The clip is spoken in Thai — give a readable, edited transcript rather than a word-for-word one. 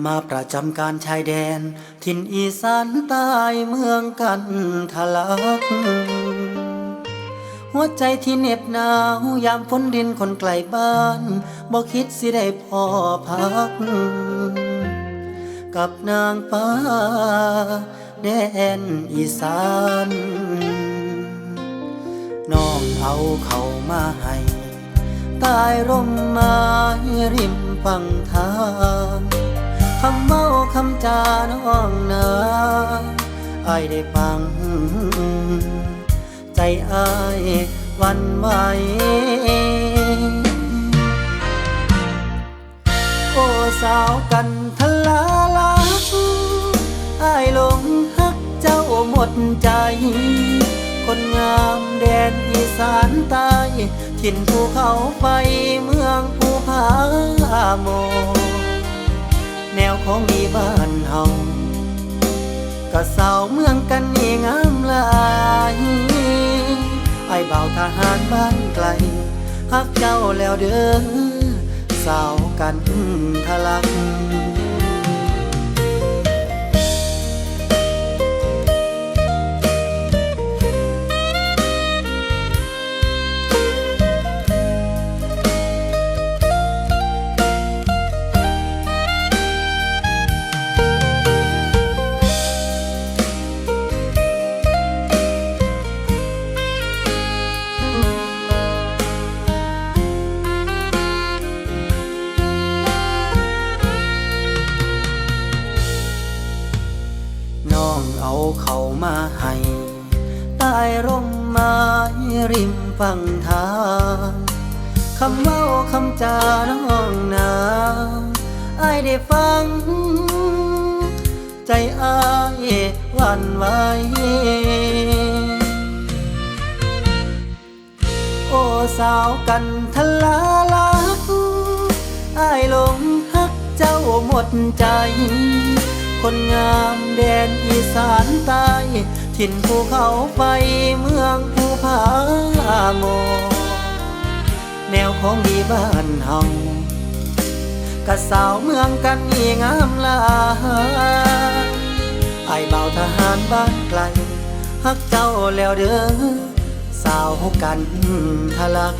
มาประจำการชายแดนถิ่นอีสานใต้เมืองกันทะลักหัวใจที่เหน็บหนาวยามฝนดินคนไกลบ้านบ่คิดสิได้พอพักกับนางฟ้าแดนอีสานน้องเอาเขามาให้ใต้ร่มไม้ริมฝั่งทางคำเมาคำจาน้องนาอ้ายได้ฟังใจอ้ายหวั่นไหวโอ้สาวกันทะลาลักอ้ายหลงฮักเจ้าหมดใจคนงามแดนอีสานใต้ถิ่นภูเขาไฟเมืองภูผาโมแนวของดีบ้านเฮาก็สาวเมืองกันนี่งามหลายไอ้เบาทหารบ้านไกลฮักเจ้าแล้วเด้อสาวกันทะลักน้องเอาเขามาให้ใต้ร่มไม้ริมฝั่งทางคำเว้าคำจาน้องนาอ้ายได้ฟังใจอ้ายหวั่นไหวโอ้สาวกันทะลาลักอ้ายหลงฮักเจ้าหมดใจคนงามแดนอีสานใต้ถิ่นภูเขาไฟเมืองภูผาโมแนวของดีบ้านเฮากะสาวเมืองกันนี่งามหลายไอ้เบาทหารบ้านไกลฮักเจ้าแล้วเด้อสาวกันทะลัก